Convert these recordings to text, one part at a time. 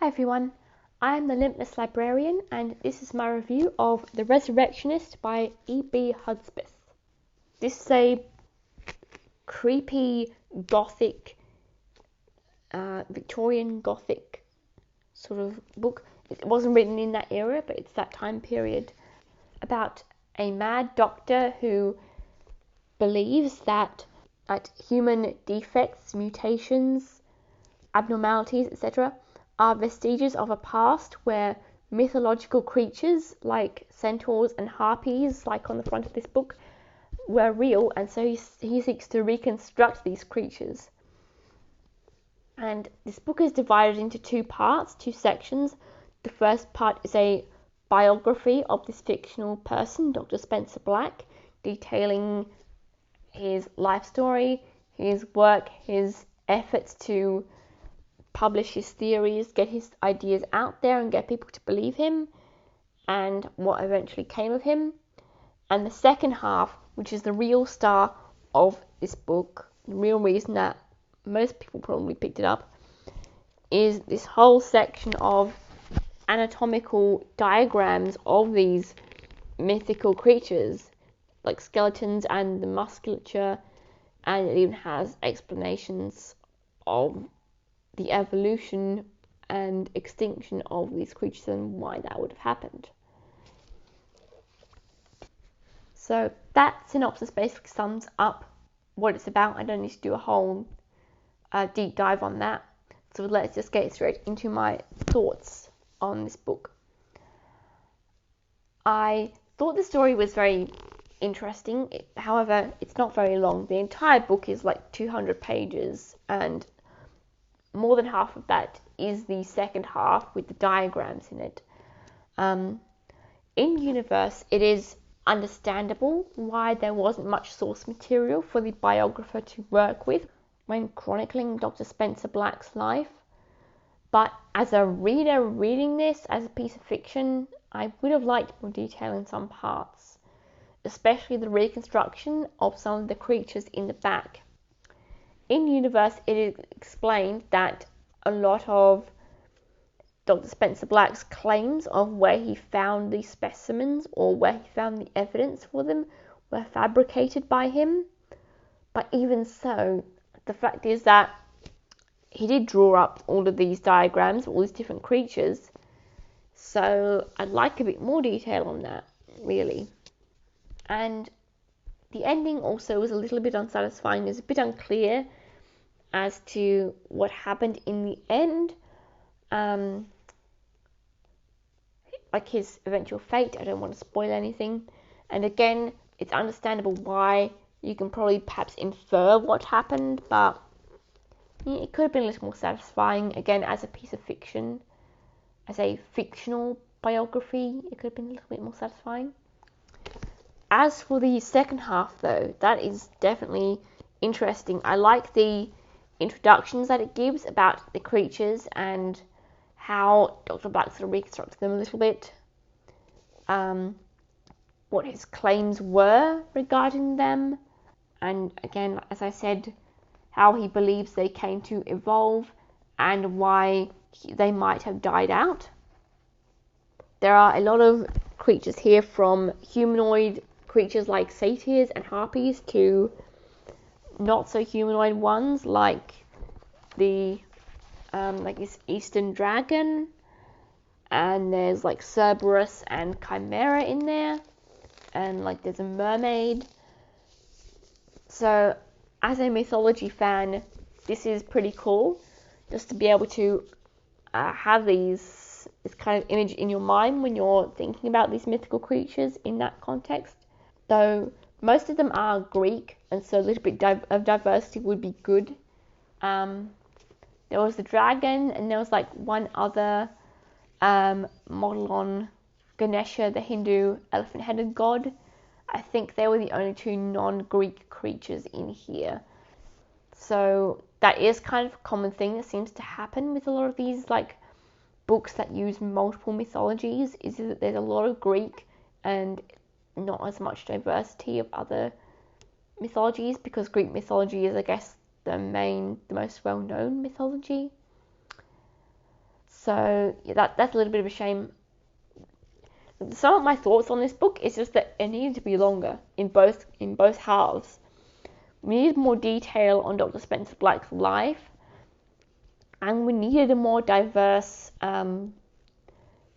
Hi everyone, I am the Limitless Librarian and this is my review of The Resurrectionist by E.B. Hudspeth. This is a creepy Gothic, Victorian Gothic sort of book. It wasn't written in that era, but it's that time period, about a mad doctor who believes that human defects, mutations, abnormalities, etc. are vestiges of a past where mythological creatures like centaurs and harpies, like on the front of this book, were real, and so he seeks to reconstruct these creatures. And this book is divided into two parts, two sections. The first part is a biography of this fictional person, Dr. Spencer Black, detailing his life story, his work, his efforts to publish his theories, get his ideas out there and get people to believe him, and what eventually came of him. And the second half, which is the real star of this book, the real reason that most people probably picked it up, is this whole section of anatomical diagrams of these mythical creatures, like skeletons and the musculature, and it even has explanations of the evolution and extinction of these creatures and why that would have happened. So that synopsis basically sums up what it's about. I don't need to do a whole deep dive on that. So let's just get straight into my thoughts on this book. I thought the story was very interesting. However, it's not very long. The entire book is like 200 pages, and more than half of that is the second half with the diagrams in it. In universe, it is understandable why there wasn't much source material for the biographer to work with when chronicling Dr. Spencer Black's life. But as a reader reading this as a piece of fiction, I would have liked more detail in some parts, especially the reconstruction of some of the creatures in the back. In universe, it is explained that a lot of Dr. Spencer Black's claims of where he found these specimens or where he found the evidence for them were fabricated by him. But even so, the fact is that he did draw up all of these diagrams, all these different creatures. So I'd like a bit more detail on that, really. And the ending also was a little bit unsatisfying. It was a bit unclear as to what happened in the end. Like his eventual fate. I don't want to spoil anything. And again, it's understandable why. You can probably perhaps infer what happened, but it could have been a little more satisfying. Again, as a piece of fiction, as a fictional biography, it could have been a little bit more satisfying. As for the second half, though, that is definitely interesting. I like the introductions that it gives about the creatures and how Dr. Black sort of reconstructed them a little bit. What his claims were regarding them. And again, as I said, how he believes they came to evolve and why they might have died out. There are a lot of creatures here, from humanoid creatures like satyrs and harpies to not so humanoid ones like the like this eastern dragon, and there's like Cerberus and Chimera in there, and like there's a mermaid. So as a mythology fan, this is pretty cool, just to be able to have this kind of image in your mind when you're thinking about these mythical creatures in that context. Though most of them are Greek, and so a little bit of diversity would be good. There was the dragon, and there was like one other model on Ganesha, the Hindu elephant-headed god. I think they were the only two non-Greek creatures in here. So that is kind of a common thing that seems to happen with a lot of these like books that use multiple mythologies, is that there's a lot of Greek and not as much diversity of other mythologies, because Greek mythology is, I guess, the most well-known mythology. So yeah, that's a little bit of a shame. Some of my thoughts on this book is just that it needed to be longer in both halves. We needed more detail on Dr. Spencer Black's life, and we needed a more diverse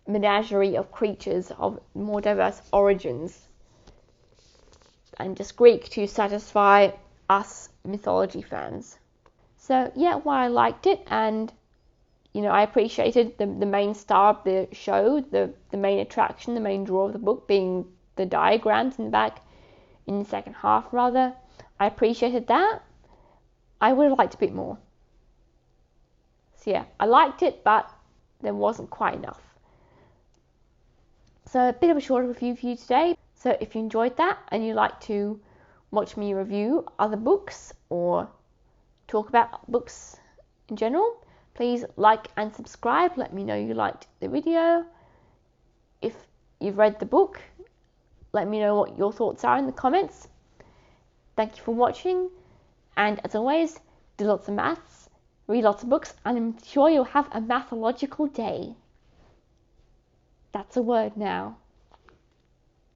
menagerie of creatures of more diverse origins, and just Greek to satisfy us mythology fans. So yeah, well, I liked it, and I appreciated the main star of the show, the main attraction, the main draw of the book being the diagrams in the back, in the second half rather. I appreciated that. I would have liked a bit more. So yeah, I liked it, but there wasn't quite enough. So a bit of a shorter review for you today. So if you enjoyed that and you'd like to watch me review other books or talk about books in general, please like and subscribe. Let me know you liked the video. If you've read the book, let me know what your thoughts are in the comments. Thank you for watching, and as always, do lots of maths, read lots of books, and I'm sure you'll have a mathological day. That's a word now.